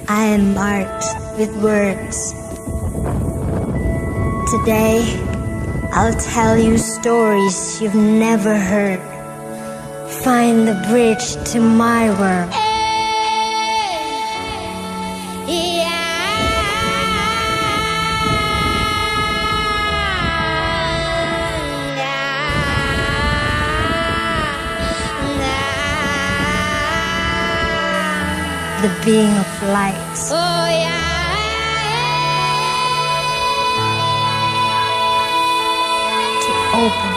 I am marked with words. Today, I'll tell you stories you've never heard. Find the bridge to my world. The being of light. Oh, yeah. To open